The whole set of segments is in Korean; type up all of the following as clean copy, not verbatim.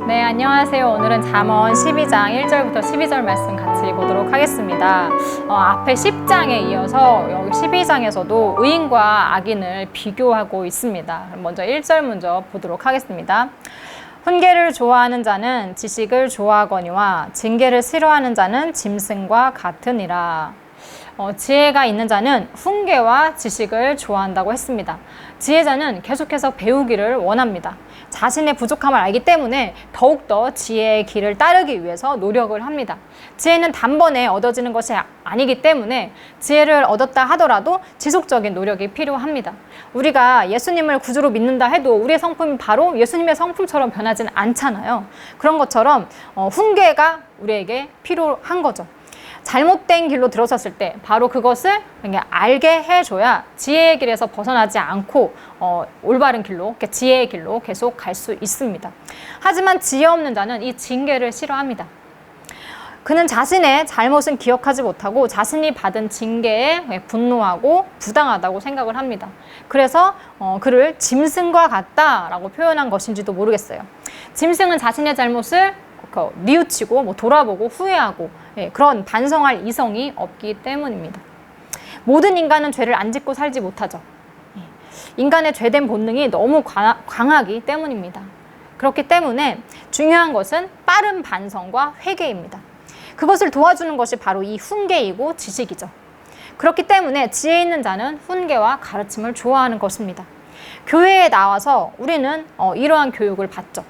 네, 안녕하세요. 오늘은 잠언 12장 1절부터 12절 말씀 같이 보도록 하겠습니다. 앞에 10장에 이어서 여기 12장에서도 의인과 악인을 비교하고 있습니다. 먼저 1절 먼저 보도록 하겠습니다. 훈계를 좋아하는 자는 지식을 좋아하거니와 징계를 싫어하는 자는 짐승과 같으니라. 지혜가 있는 자는 훈계와 지식을 좋아한다고 했습니다. 지혜자는 계속해서 배우기를 원합니다. 자신의 부족함을 알기 때문에 더욱더 지혜의 길을 따르기 위해서 노력을 합니다. 지혜는 단번에 얻어지는 것이 아니기 때문에 지혜를 얻었다 하더라도 지속적인 노력이 필요합니다. 우리가 예수님을 구주로 믿는다 해도 우리의 성품이 바로 예수님의 성품처럼 변하지는 않잖아요. 그런 것처럼 훈계가 우리에게 필요한 거죠. 잘못된 길로 들어섰을 때 바로 그것을 알게 해줘야 지혜의 길에서 벗어나지 않고 올바른 길로, 지혜의 길로 계속 갈 수 있습니다. 하지만 지혜 없는 자는 이 징계를 싫어합니다. 그는 자신의 잘못은 기억하지 못하고 자신이 받은 징계에 분노하고 부당하다고 생각을 합니다. 그래서 그를 짐승과 같다라고 표현한 것인지도 모르겠어요. 짐승은 자신의 잘못을 뉘우치고 돌아보고 후회하고 그런 반성할 이성이 없기 때문입니다. 모든 인간은 죄를 안 짓고 살지 못하죠. 인간의 죄된 본능이 너무 강하기 때문입니다. 그렇기 때문에 중요한 것은 빠른 반성과 회개입니다. 그것을 도와주는 것이 바로 이 훈계이고 지식이죠. 그렇기 때문에 지혜 있는 자는 훈계와 가르침을 좋아하는 것입니다. 교회에 나와서 우리는 이러한 교육을 받죠.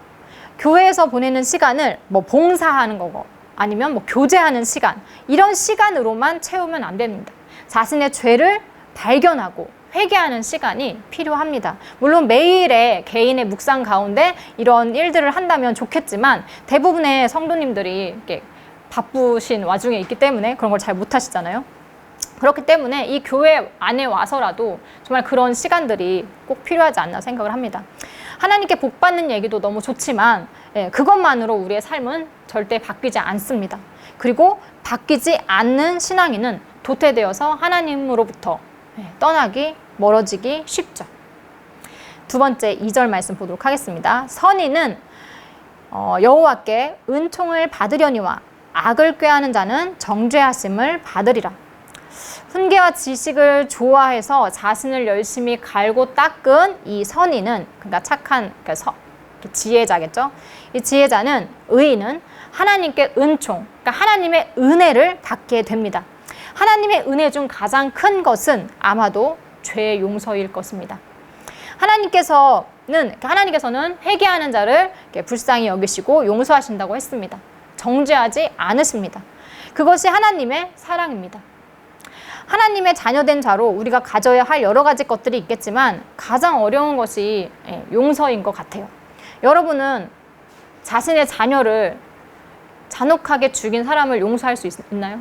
교회에서 보내는 시간을 봉사하는 거고 아니면 교제하는 시간, 이런 시간으로만 채우면 안 됩니다. 자신의 죄를 발견하고 회개하는 시간이 필요합니다. 물론 매일의 개인의 묵상 가운데 이런 일들을 한다면 좋겠지만 대부분의 성도님들이 이렇게 바쁘신 와중에 있기 때문에 그런 걸 잘 못하시잖아요. 그렇기 때문에 이 교회 안에 와서라도 정말 그런 시간들이 꼭 필요하지 않나 생각을 합니다. 하나님께 복 받는 얘기도 너무 좋지만 그것만으로 우리의 삶은 절대 바뀌지 않습니다. 그리고 바뀌지 않는 신앙인은 도태되어서 하나님으로부터 떠나기, 멀어지기 쉽죠. 두 번째 2절 말씀 보도록 하겠습니다. 선인은 여호와께 은총을 받으려니와 악을 꾀하는 자는 정죄하심을 받으리라. 훈계와 지식을 좋아해서 자신을 열심히 갈고 닦은 이 선인은, 그러니까 착한 지혜자겠죠. 이 지혜자는, 의인은 하나님께 은총, 그러니까 하나님의 은혜를 받게 됩니다. 하나님의 은혜 중 가장 큰 것은 아마도 죄의 용서일 것입니다. 하나님께서는 회개하는 자를 불쌍히 여기시고 용서하신다고 했습니다. 정죄하지 않으십니다. 그것이 하나님의 사랑입니다. 하나님의 자녀된 자로 우리가 가져야 할 여러 가지 것들이 있겠지만 가장 어려운 것이 용서인 것 같아요. 여러분은 자신의 자녀를 잔혹하게 죽인 사람을 용서할 수 있나요?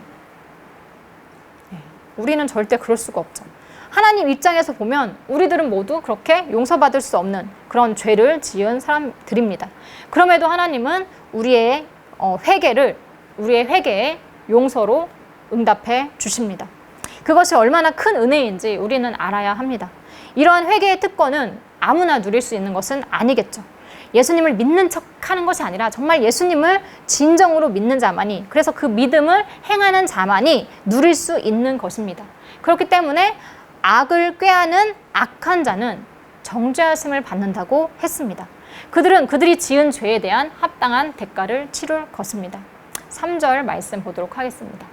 우리는 절대 그럴 수가 없죠. 하나님 입장에서 보면 우리들은 모두 그렇게 용서받을 수 없는 그런 죄를 지은 사람들입니다. 그럼에도 하나님은 우리의 회개에 용서로 응답해 주십니다. 그것이 얼마나 큰 은혜인지 우리는 알아야 합니다. 이러한 회개의 특권은 아무나 누릴 수 있는 것은 아니겠죠. 예수님을 믿는 척하는 것이 아니라 정말 예수님을 진정으로 믿는 자만이, 그래서 그 믿음을 행하는 자만이 누릴 수 있는 것입니다. 그렇기 때문에 악을 꾀하는 악한 자는 정죄하심을 받는다고 했습니다. 그들이 지은 죄에 대한 합당한 대가를 치룰 것입니다. 3절 말씀 보도록 하겠습니다.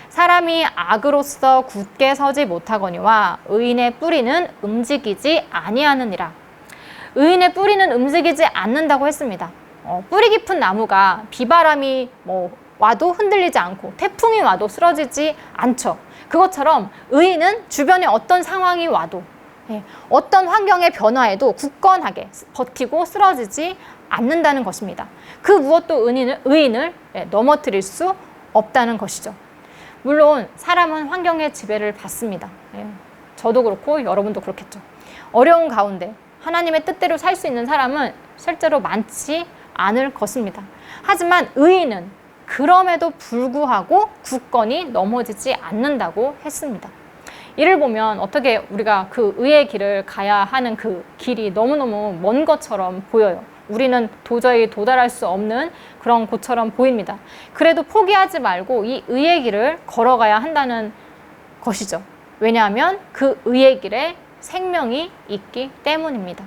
사람이 악으로서 굳게 서지 못하거니와 의인의 뿌리는 움직이지 아니하느니라. 의인의 뿌리는 움직이지 않는다고 했습니다. 뿌리 깊은 나무가 비바람이 와도 흔들리지 않고 태풍이 와도 쓰러지지 않죠. 그것처럼 의인은 주변에 어떤 상황이 와도 어떤 환경의 변화에도 굳건하게 버티고 쓰러지지 않는다는 것입니다. 그 무엇도 의인을 넘어뜨릴 수 없다는 것이죠. 물론 사람은 환경의 지배를 받습니다. 저도 그렇고 여러분도 그렇겠죠. 어려운 가운데 하나님의 뜻대로 살 수 있는 사람은 실제로 많지 않을 것입니다. 하지만 의인은 그럼에도 불구하고 굳건히 넘어지지 않는다고 했습니다. 이를 보면 어떻게 우리가 그 의의 길을 가야 하는 그 길이 너무너무 먼 것처럼 보여요. 우리는 도저히 도달할 수 없는 그런 곳처럼 보입니다. 그래도 포기하지 말고 이 의의 길을 걸어가야 한다는 것이죠. 왜냐하면 그 의의 길에 생명이 있기 때문입니다.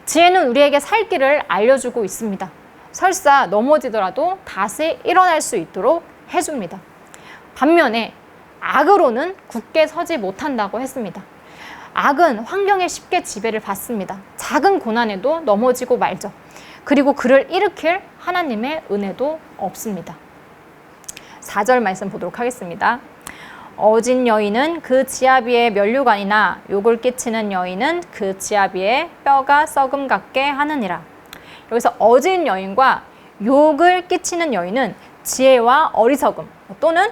지혜는 우리에게 살 길을 알려주고 있습니다. 설사 넘어지더라도 다시 일어날 수 있도록 해줍니다. 반면에 악으로는 굳게 서지 못한다고 했습니다. 악은 환경에 쉽게 지배를 받습니다. 작은 고난에도 넘어지고 말죠. 그리고 그를 일으킬 하나님의 은혜도 없습니다. 4절 말씀 보도록 하겠습니다. 어진 여인은 그 지아비의 면류관이나 욕을 끼치는 여인은 그 지아비의 뼈가 썩음 같게 하느니라. 여기서 어진 여인과 욕을 끼치는 여인은 지혜와 어리석음 또는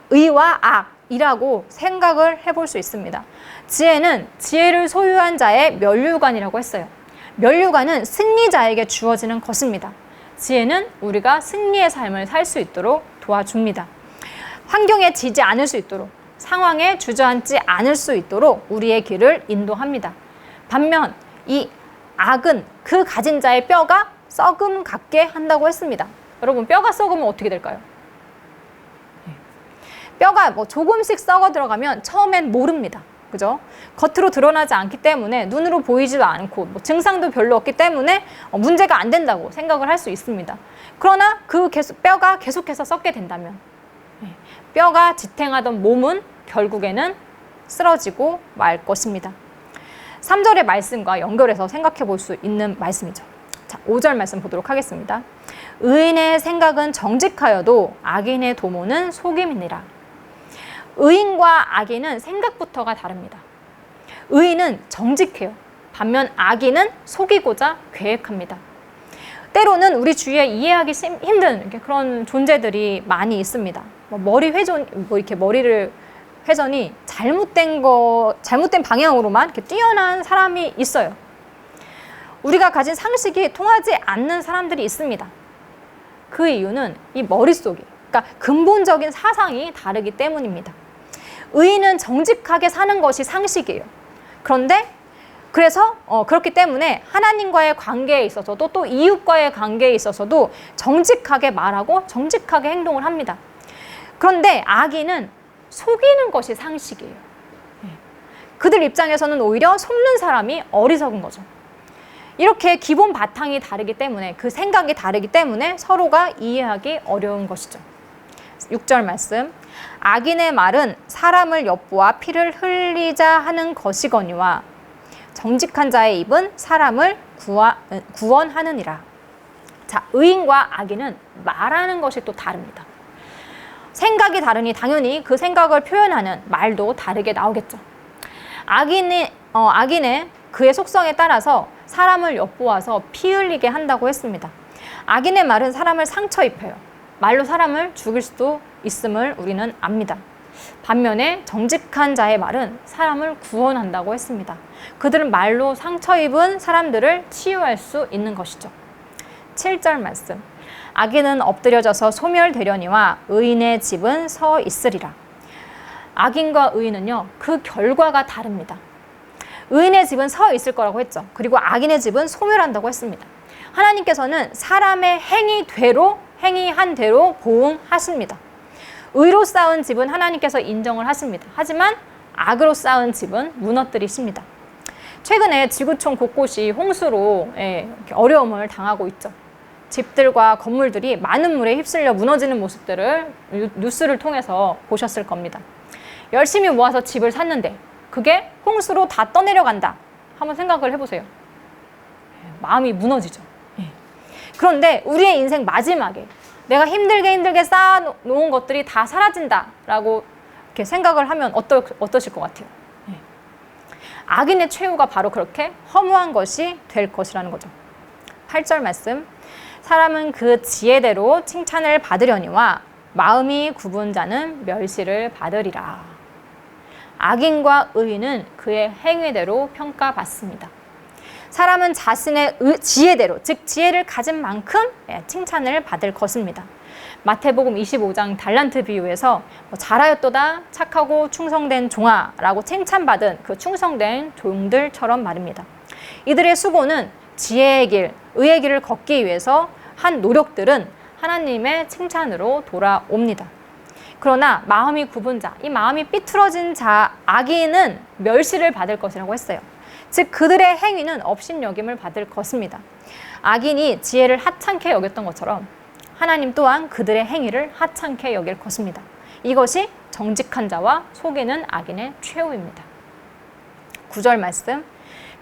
의와 악이라고 생각을 해볼 수 있습니다. 지혜는 지혜를 소유한 자의 면류관이라고 했어요. 면류관은 승리자에게 주어지는 것입니다. 지혜는 우리가 승리의 삶을 살 수 있도록 도와줍니다. 환경에 지지 않을 수 있도록, 상황에 주저앉지 않을 수 있도록 우리의 길을 인도합니다. 반면 이 악은 그 가진 자의 뼈가 썩음 같게 한다고 했습니다. 여러분, 뼈가 썩으면 어떻게 될까요? 뼈가 조금씩 썩어 들어가면 처음엔 모릅니다. 그죠? 겉으로 드러나지 않기 때문에 눈으로 보이지도 않고 증상도 별로 없기 때문에 문제가 안 된다고 생각을 할 수 있습니다. 그러나 그 뼈가 계속해서 썩게 된다면 뼈가 지탱하던 몸은 결국에는 쓰러지고 말 것입니다. 3절의 말씀과 연결해서 생각해 볼 수 있는 말씀이죠. 자, 5절 말씀 보도록 하겠습니다. 의인의 생각은 정직하여도 악인의 도모는 속임이니라. 의인과 악인은 생각부터가 다릅니다. 의인은 정직해요. 반면 악인은 속이고자 계획합니다. 때로는 우리 주위에 이해하기 힘든 그런 존재들이 많이 있습니다. 머리를 회전이 잘못된 방향으로만 이렇게 뛰어난 사람이 있어요. 우리가 가진 상식이 통하지 않는 사람들이 있습니다. 그 이유는 이 머릿속이, 그러니까 근본적인 사상이 다르기 때문입니다. 의인은 정직하게 사는 것이 상식이에요. 그래서 그렇기 때문에 하나님과의 관계에 있어서도 또 이웃과의 관계에 있어서도 정직하게 말하고 정직하게 행동을 합니다. 그런데 악인은 속이는 것이 상식이에요. 그들 입장에서는 오히려 속는 사람이 어리석은 거죠. 이렇게 기본 바탕이 다르기 때문에, 그 생각이 다르기 때문에 서로가 이해하기 어려운 것이죠. 6절 말씀. 악인의 말은 사람을 엿보아 피를 흘리자 하는 것이거니와 정직한 자의 입은 사람을 구원하느니라. 자, 의인과 악인은 말하는 것이 또 다릅니다. 생각이 다르니 당연히 그 생각을 표현하는 말도 다르게 나오겠죠. 악인의 그의 속성에 따라서 사람을 엿보아서 피 흘리게 한다고 했습니다. 악인의 말은 사람을 상처 입혀요. 말로 사람을 죽일 수도 있음을 우리는 압니다. 반면에 정직한 자의 말은 사람을 구원한다고 했습니다. 그들은 말로 상처 입은 사람들을 치유할 수 있는 것이죠. 7절 말씀. 악인은 엎드려져서 소멸되려니와 의인의 집은 서 있으리라. 악인과 의인은요, 그 결과가 다릅니다. 의인의 집은 서 있을 거라고 했죠. 그리고 악인의 집은 소멸한다고 했습니다. 하나님께서는 사람의 행위한 대로 보응하십니다. 의로 쌓은 집은 하나님께서 인정을 하십니다. 하지만 악으로 쌓은 집은 무너뜨리십니다. 최근에 지구촌 곳곳이 홍수로 어려움을 당하고 있죠. 집들과 건물들이 많은 물에 휩쓸려 무너지는 모습들을 뉴스를 통해서 보셨을 겁니다. 열심히 모아서 집을 샀는데 그게 홍수로 다 떠내려간다. 한번 생각을 해보세요. 마음이 무너지죠. 그런데 우리의 인생 마지막에 내가 힘들게 쌓아놓은 것들이 다 사라진다라고 이렇게 생각을 하면 어떠실 것 같아요? 악인의 최후가 바로 그렇게 허무한 것이 될 것이라는 거죠. 8절 말씀. 사람은 그 지혜대로 칭찬을 받으려니와 마음이 굽은 자는 멸시를 받으리라. 악인과 의인은 그의 행위대로 평가받습니다. 사람은 자신의 지혜대로, 즉 지혜를 가진 만큼 칭찬을 받을 것입니다. 마태복음 25장 달란트 비유에서 잘하였도다 착하고 충성된 종아라고 칭찬받은 그 충성된 종들처럼 말입니다. 이들의 수고는 지혜의 길, 의의 길을 걷기 위해서 한 노력들은 하나님의 칭찬으로 돌아옵니다. 그러나 마음이 굽은 자, 이 마음이 삐뚤어진 자, 악인은 멸시를 받을 것이라고 했어요. 즉 그들의 행위는 업신여김을 받을 것입니다. 악인이 지혜를 하찮게 여겼던 것처럼 하나님 또한 그들의 행위를 하찮게 여길 것입니다. 이것이 정직한 자와 속이는 악인의 최후입니다. 9절 말씀,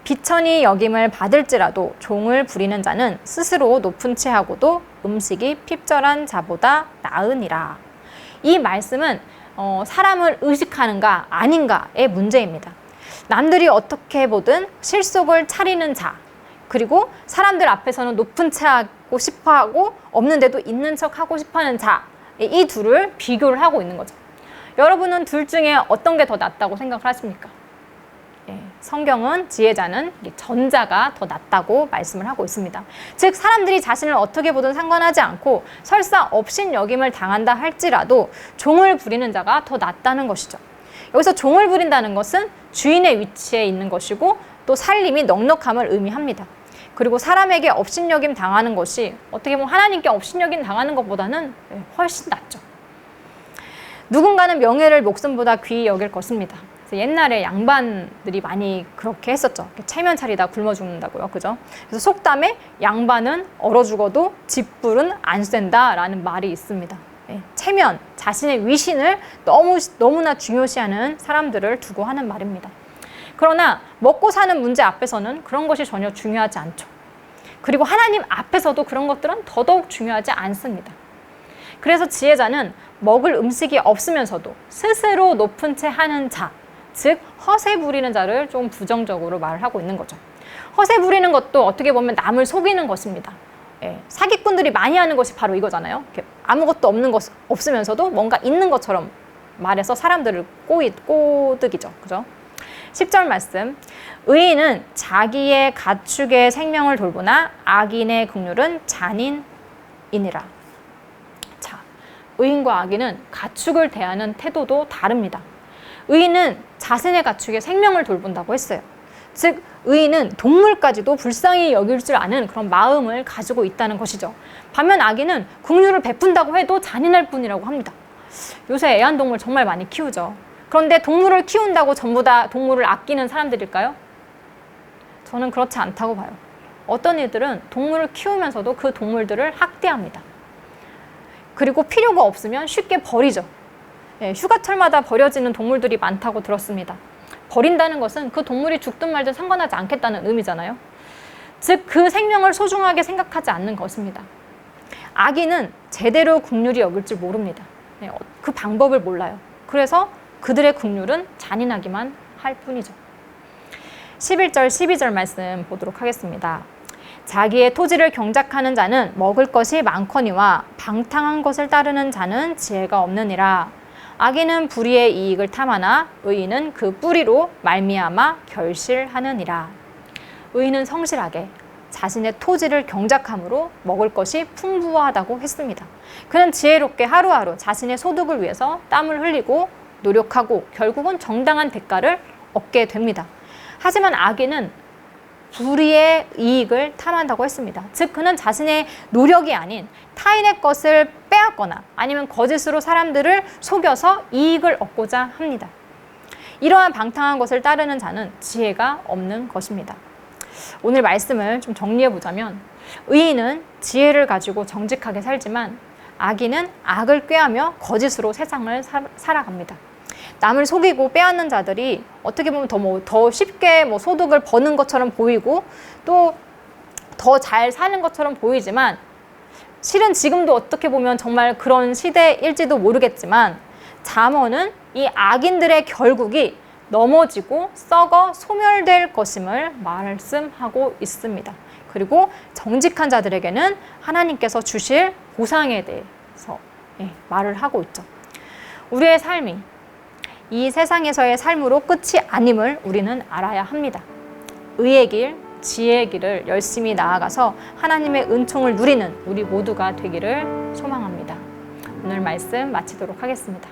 비천히 여김을 받을지라도 종을 부리는 자는 스스로 높은 채하고도 음식이 핍절한 자보다 나으니라. 이 말씀은 사람을 의식하는가 아닌가의 문제입니다. 남들이 어떻게 보든 실속을 차리는 자, 그리고 사람들 앞에서는 높은 채하고 싶어하고 없는데도 있는 척하고 싶어하는 자, 이 둘을 비교를 하고 있는 거죠. 여러분은 둘 중에 어떤 게 더 낫다고 생각을 하십니까? 성경은 지혜자는 전자가 더 낫다고 말씀을 하고 있습니다. 즉 사람들이 자신을 어떻게 보든 상관하지 않고 설사 업신여김을 당한다 할지라도 종을 부리는 자가 더 낫다는 것이죠. 여기서 종을 부린다는 것은 주인의 위치에 있는 것이고 또 살림이 넉넉함을 의미합니다. 그리고 사람에게 업신여김 당하는 것이 어떻게 보면 하나님께 업신여김 당하는 것보다는 훨씬 낫죠. 누군가는 명예를 목숨보다 귀히 여길 것입니다. 옛날에 양반들이 많이 그렇게 했었죠. 체면 차리다 굶어 죽는다고요. 그죠? 그래서 속담에 양반은 얼어 죽어도 집불은 안 쐰다라는 말이 있습니다. 체면, 자신의 위신을 너무나 중요시하는 사람들을 두고 하는 말입니다. 그러나 먹고 사는 문제 앞에서는 그런 것이 전혀 중요하지 않죠. 그리고 하나님 앞에서도 그런 것들은 더더욱 중요하지 않습니다. 그래서 지혜자는 먹을 음식이 없으면서도 스스로 높은 채 하는 자, 즉 허세 부리는 자를 좀 부정적으로 말을 하고 있는 거죠. 허세 부리는 것도 어떻게 보면 남을 속이는 것입니다. 사기꾼들이 많이 하는 것이 바로 이거잖아요. 아무것도 없으면서도 뭔가 있는 것처럼 말해서 사람들을 꼬드기죠. 그죠? 10절 말씀, 의인은 자기의 가축의 생명을 돌보나 악인의 긍휼은 잔인이니라. 자, 의인과 악인은 가축을 대하는 태도도 다릅니다. 의인은 자신의 가축의 생명을 돌본다고 했어요. 즉 의인은 동물까지도 불쌍히 여길 줄 아는 그런 마음을 가지고 있다는 것이죠. 반면 악인은 긍휼을 베푼다고 해도 잔인할 뿐이라고 합니다. 요새 애완동물 정말 많이 키우죠. 그런데 동물을 키운다고 전부 다 동물을 아끼는 사람들일까요? 저는 그렇지 않다고 봐요. 어떤 이들은 동물을 키우면서도 그 동물들을 학대합니다. 그리고 필요가 없으면 쉽게 버리죠. 휴가철마다 버려지는 동물들이 많다고 들었습니다. 버린다는 것은 그 동물이 죽든 말든 상관하지 않겠다는 의미잖아요. 즉 그 생명을 소중하게 생각하지 않는 것입니다. 악인은 제대로 긍휼이 여길 줄 모릅니다. 그 방법을 몰라요. 그래서 그들의 긍휼은 잔인하기만 할 뿐이죠. 11절, 12절 말씀 보도록 하겠습니다. 자기의 토지를 경작하는 자는 먹을 것이 많거니와 방탕한 것을 따르는 자는 지혜가 없느니라. 악인은 불의의 이익을 탐하나 의인은 그 뿌리로 말미암아 결실하느니라. 의인은 성실하게 자신의 토지를 경작함으로 먹을 것이 풍부하다고 했습니다. 그는 지혜롭게 하루하루 자신의 소득을 위해서 땀을 흘리고 노력하고 결국은 정당한 대가를 얻게 됩니다. 하지만 악인은 불의의 이익을 탐한다고 했습니다. 즉 그는 자신의 노력이 아닌 타인의 것을 빼앗거나 아니면 거짓으로 사람들을 속여서 이익을 얻고자 합니다. 이러한 방탕한 것을 따르는 자는 지혜가 없는 것입니다. 오늘 말씀을 좀 정리해 보자면 의인은 지혜를 가지고 정직하게 살지만 악인은 악을 꾀하며 거짓으로 세상을 살아갑니다. 남을 속이고 빼앗는 자들이 어떻게 보면 더 쉽게 소득을 버는 것처럼 보이고 또 더 잘 사는 것처럼 보이지만 실은 지금도 어떻게 보면 정말 그런 시대일지도 모르겠지만 잠언은 이 악인들의 결국이 넘어지고 썩어 소멸될 것임을 말씀하고 있습니다. 그리고 정직한 자들에게는 하나님께서 주실 보상에 대해서 말을 하고 있죠. 우리의 삶이 이 세상에서의 삶으로 끝이 아님을 우리는 알아야 합니다. 의의 길, 지혜의 길을 열심히 나아가서 하나님의 은총을 누리는 우리 모두가 되기를 소망합니다. 오늘 말씀 마치도록 하겠습니다.